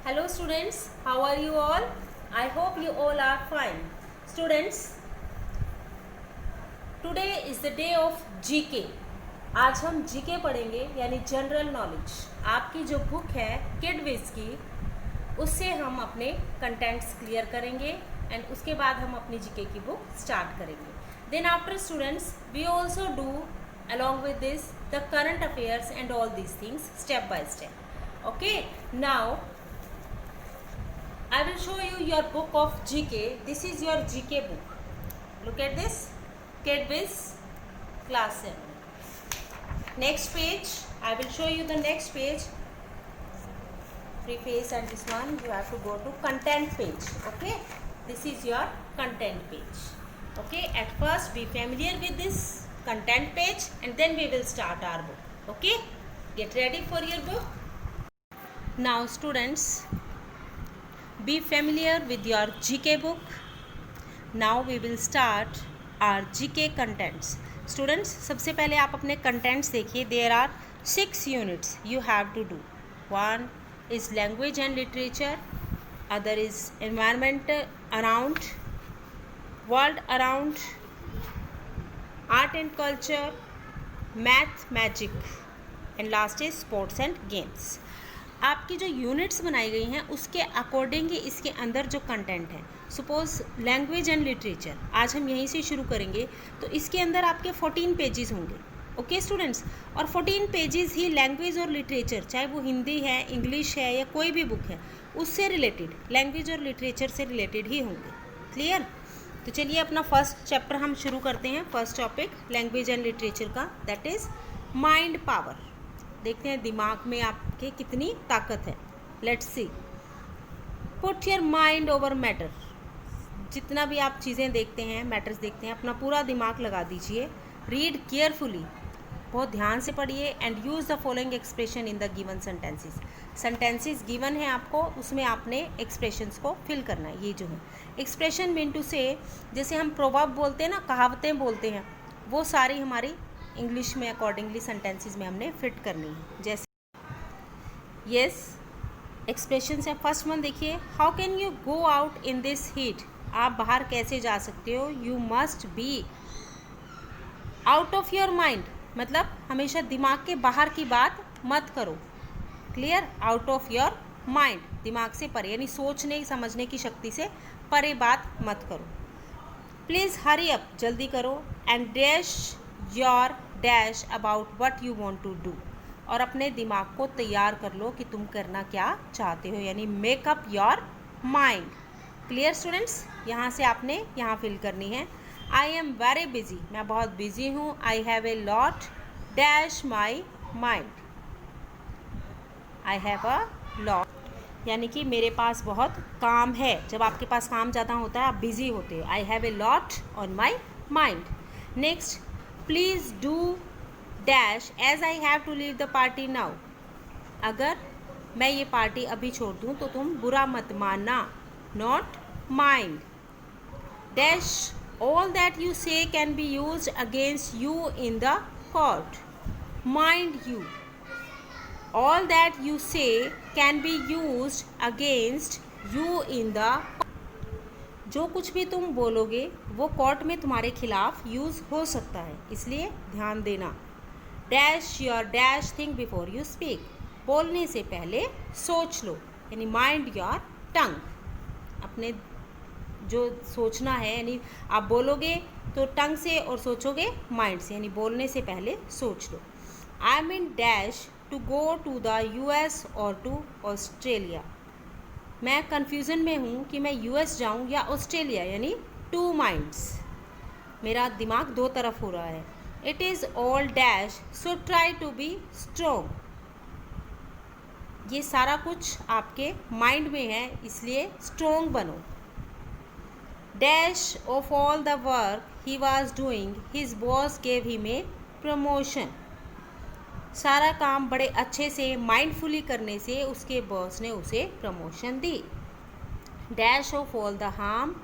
Hello students, how are you all? I hope you all are fine. Students, today is the day of GK. आज हम GK पढ़ेंगे यानी general knowledge. आपकी जो book है किडविज की, उससे हम अपने कंटेंट्स क्लियर करेंगे एंड उसके बाद हम अपनी GK की बुक स्टार्ट करेंगे। Then after students we also do along with this the current affairs and all these things step by step. Okay, now I will show you your book of GK. This is your GK book. Look at this, KidViz class 7. Next page, I will show you the next page. Preface and this one you have to go to content page. Okay, this is your content page. Okay, at first be familiar with this content page and then we will start our book. Okay, get ready for your book. Now students, be familiar with your GK book. Now we will start our GK contents. Students, सबसे पहले आप अपने contents देखिए. There are 6 units you have to do. One is language and literature. Other is environment around, world around, art and culture, math, magic, and last is sports and games. आपकी जो units बनाई गई हैं उसके according ही इसके अंदर जो content है. सपोज लैंग्वेज एंड लिटरेचर, आज हम यहीं से शुरू करेंगे, तो इसके अंदर आपके 14 पेजेस होंगे. ओके स्टूडेंट्स, और 14 पेजेस ही लैंग्वेज और लिटरेचर, चाहे वो हिंदी है, इंग्लिश है या कोई भी बुक है, उससे रिलेटेड, लैंग्वेज और लिटरेचर से रिलेटेड ही होंगे. क्लियर? तो चलिए अपना फर्स्ट चैप्टर हम शुरू करते हैं. First topic language and literature का, दैट इज़ माइंड पावर. देखते हैं दिमाग में आपके कितनी ताकत है. Let's see. Put your mind over matter. जितना भी आप चीज़ें देखते हैं, मैटर्स देखते हैं, अपना पूरा दिमाग लगा दीजिए. रीड केयरफुली, बहुत ध्यान से पढ़िए. And use the following expression in the given sentences. Sentences given है आपको, उसमें आपने एक्सप्रेशंस को फिल करना है. ये जो है एक्सप्रेशन मीन टू से, जैसे हम प्रोवर्ब बोलते हैं ना, कहावतें बोलते हैं, वो सारी हमारी इंग्लिश में अकॉर्डिंगली सेंटेंसेस में हमने फिट करनी है. जैसे यस, एक्सप्रेशन है. फर्स्ट वन देखिए, how can you go out in this heat. आप बाहर कैसे जा सकते हो. You must be out of your mind, मतलब हमेशा दिमाग के बाहर की बात मत करो. Clear? Out of your mind, दिमाग से परे, यानी सोचने समझने की शक्ति से परे बात मत करो. प्लीज़ हरी अप, जल्दी करो. And dash your dash about what you want to do. और अपने दिमाग को तैयार कर लो कि तुम करना क्या चाहते हो, यानी make up your mind. Clear students? यहाँ से आपने यहाँ फिल करनी है. आई एम वेरी बिजी, मैं बहुत बिजी हूँ. आई have a lot dash my mind. I have a lot, यानी कि मेरे पास बहुत काम है. जब आपके पास काम ज़्यादा होता है, आप बिजी होते हो. I have a lot on my mind. Next, please do dash as I have to leave the party now. अगर मैं ये पार्टी अभी छोड़ दूँ तो तुम बुरा मत मानना. Not mind. Dash all that you say can be use against you in the court. Mind you, all that you say can be used against you in the. जो कुछ भी तुम बोलोगे वो कोर्ट में तुम्हारे खिलाफ यूज़ हो सकता है, इसलिए ध्यान देना. Dash your dash think before you speak. बोलने से पहले सोच लो, यानी माइंड योर टंग. अपने जो सोचना है, यानी आप बोलोगे तो टंग से और सोचोगे माइंड से, यानी बोलने से पहले सोच लो. I mean dash to go to the US और टू ऑस्ट्रेलिया. मैं कन्फ्यूज़न में हूँ कि मैं US जाऊँ या ऑस्ट्रेलिया, यानी टू माइंड्स. मेरा दिमाग दो तरफ हो रहा है. It is all dash so try to be strong. ये सारा कुछ आपके माइंड में है, इसलिए स्ट्रोंग बनो. Dash of all the work he was doing his boss gave him a promotion. सारा काम बड़े अच्छे से माइंडफुली करने से उसके बॉस ने उसे promotion the. Dash of all the harm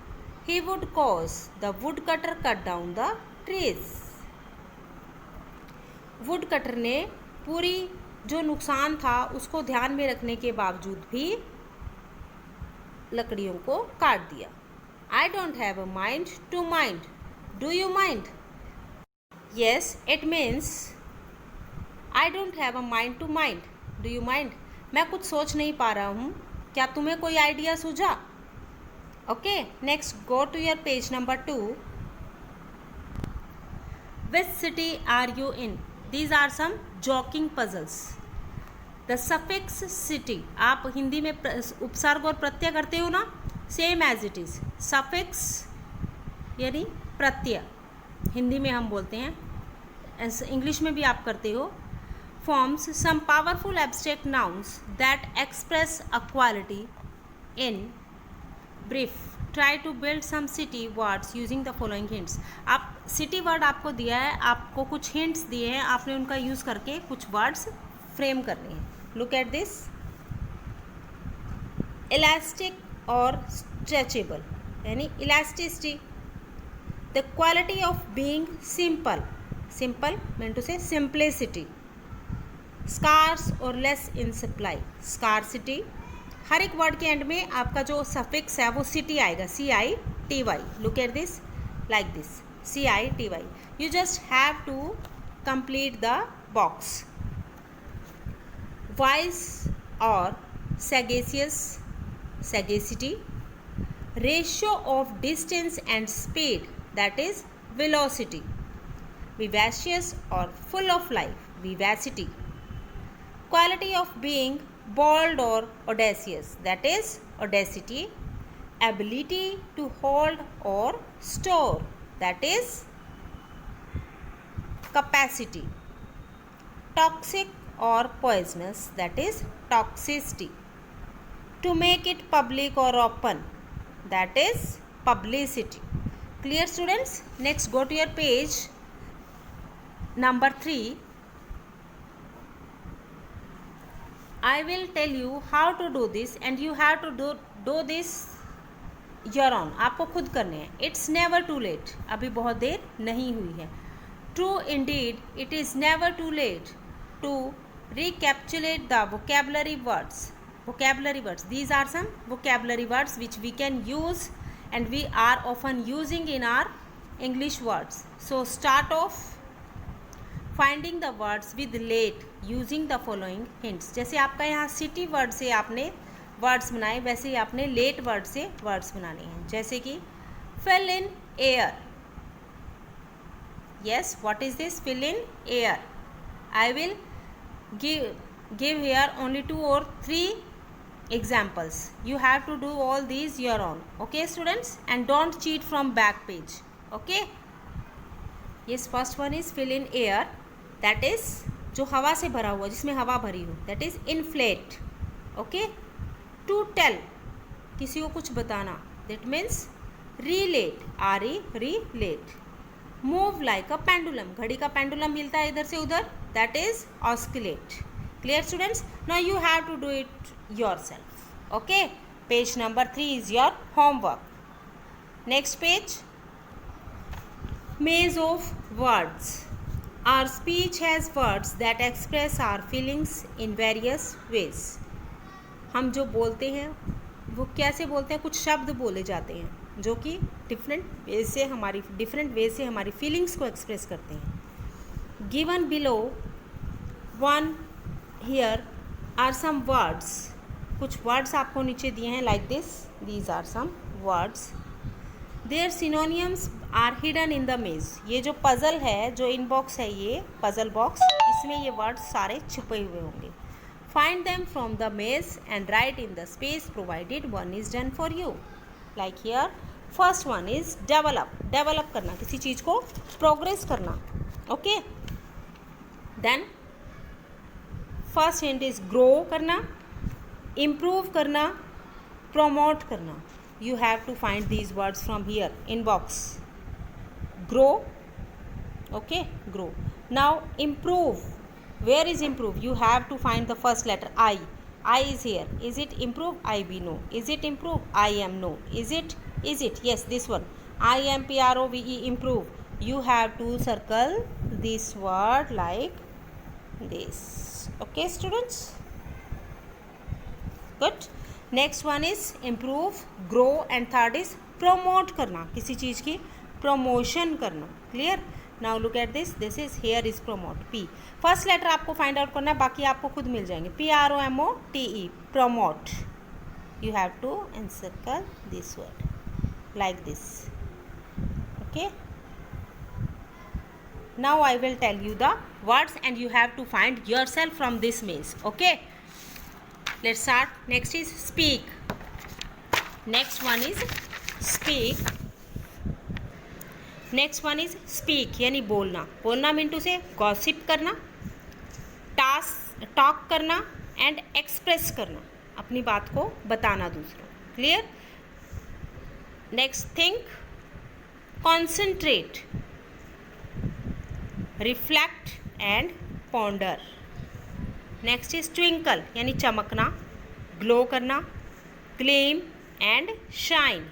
he would cause the wood cutter cut down the trees. Would cutter ने पूरी जो नुकसान था उसको ध्यान में रखने के बावजूद भी लकड़ियों को काट दिया. I don't have a mind to mind. Do you mind? Yes, it means I don't have a mind to mind. Do you mind? मैं कुछ सोच नहीं पा रहा हूँ, क्या तुम्हें कोई आइडिया सूझा? Okay, next go to your page number 2. Which city are you in? These are some joking puzzles. The suffix city, आप हिंदी में उपसर्ग और प्रत्यय करते हो ना, same as it is. Suffix यानी प्रत्यय, हिंदी में हम बोलते हैं, ऐसे इंग्लिश में भी आप करते हो. Forms some powerful abstract nouns that express a quality. In brief try to build some city words using the following hints. आप सिटी वर्ड आपको दिया है, आपको कुछ हिंट्स दिए हैं, आपने उनका यूज़ करके कुछ वर्ड्स फ्रेम करने हैं. Look at this. इलास्टिक और स्ट्रेचेबल यानी elasticity. The quality of being simple. Simple mean to say simplicity. Scarce और लेस इन सप्लाई. स्कारसिटी. हर एक वर्ड के एंड में आपका जो सफिक्स है वो सिटी आएगा, CITY. Look at this like this, CITY. You just have to complete the box. Wise और sagacious, sagacity. Ratio of distance and speed, that is velocity. Vivacious or full of life, vivacity. Quality of being bold or audacious, that is audacity. Ability to hold or store, that is capacity. Toxic or poisonous, that is toxicity. To make it public or open, that is publicity. Clear students? Next go to your page number 3. I will tell you how to do this and you have to do this your own. आपको खुद करने हैं. It's never too late. अभी बहुत देर नहीं हुई है. True indeed, it is never too late to recapitulate the vocabulary words. Vocabulary words. These are some vocabulary words which we can use and we are often using in our English words. So start off finding the words with late using the following hints. जैसे आपका यहाँ city word से आपने words बनाए, वैसे ही आपने late word से words बनाने हैं. जैसे कि fill in air. Yes, what is this? Fill in air. I will give here only 2 or 3 examples. You have to do all these your own. Okay students, and don't cheat from back page. Okay, yes, first one is fill in air, that is जो हवा से भरा हुआ, जिसमें हवा भरी हो, that is inflate. Okay, to tell किसी को कुछ बताना, that means relate, relate. Move like a pendulum, घड़ी का pendulum हिलता है इधर से उधर, that is oscillate. Clear students? Now you have to do it yourself. Okay, page number 3 is your homework. Next page, maze of words. Our speech has words that express our feelings in various ways. हम जो बोलते हैं वो कैसे बोलते हैं, कुछ शब्द बोले जाते हैं जो कि डिफरेंट वे से हमारी फीलिंग्स को एक्सप्रेस करते हैं. Given below one here are some words. कुछ वर्ड्स आपको नीचे दिए हैं like this. These are some words. Their synonyms are hidden in the maze. ये जो पज़ल है, जो इनबॉक्स है, ये पज़ल बॉक्स, इसमें ये वर्ड्स सारे छुपे हुए होंगे. Find them from the maze and write in the space provided. One is done for you. Like here first one is develop. Develop करना, किसी चीज़ को प्रोग्रेस करना. Okay, then first hint is grow करना, इम्प्रूव करना, promote करना. You have to find these words from here in box. Grow. Okay, grow. Now improve. Where is improve? You have to find the first letter I. I is here. Is it improve? I be no. Is it improve? I am no. Is it? Yes, this one. I am PROVE, improve. You have to circle this word like this. Okay students, good. Next one is improve, grow and third is promote करना, किसी चीज़ की promotion करना. Clear. Now look at this, this is here is promote. P first letter आपको find out करना है, बाकी आपको खुद मिल जाएंगे. PROMOTE, promote. You have to encircle this word like this. Okay. Now I will tell you the words and you have to find yourself from this maze. Okay. Let's start. Next is speak. Next one is speak. Next one is speak यानी बोलना. बोलना mean to say gossip करना, talk करना and express करना, अपनी बात को बताना दूसरों. Clear. Next think, concentrate, reflect and ponder. Next is twinkle यानी चमकना, ग्लो करना, ग्लेम एंड शाइन.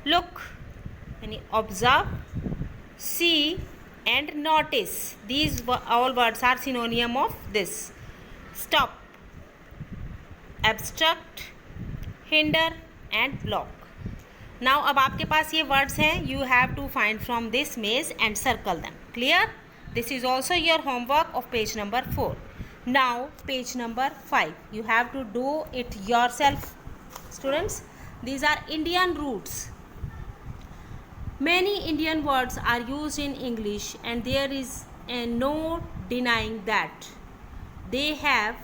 लुक यानी observe, see and notice. These all words are synonym of this. Stop, abstract, hinder and block. Now अब आपके पास ये words हैं. You have to find from this maze and circle them. Clear. This is also your homework of page number 4. Now page number 5. You have to do it yourself, students. These are Indian roots. Many Indian words are used in English and there is no denying that they have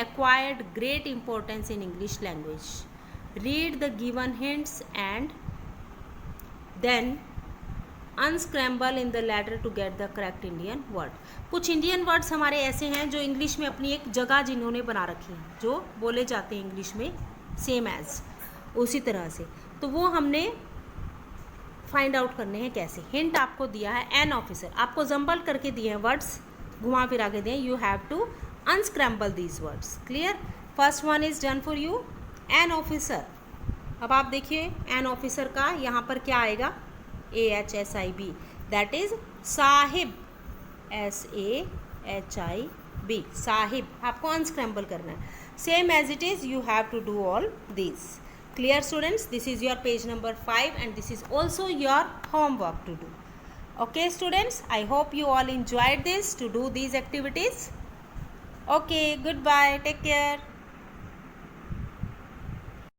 acquired great importance in English language. Read the given hints and then unscramble in the ladder to get the correct Indian word. कुछ Indian words हमारे ऐसे हैं जो English में अपनी एक जगह जिन्होंने बना रखी है, जो बोले जाते हैं इंग्लिश में सेम एज उसी तरह से. तो वो हमने फाइंड आउट करने हैं कैसे. हिंट आपको दिया है एन ऑफिसर. आपको जंबल करके दिए हैं वर्ड्स, घुमा फिरा के दिए. You have to unscramble these words. Clear. First one is done for you. An officer. अब आप देखिए एन ऑफिसर का यहाँ पर क्या आएगा. AHSIB, that is Sahib. SAHIB, Sahib. आपको अनस्क्रैम्बल करना है. Same as it is you have to do all this. Clear students, this is your page number 5 and this is also your homework to do. Okay students, I hope you all enjoyed this to do these activities. Okay, goodbye, take care.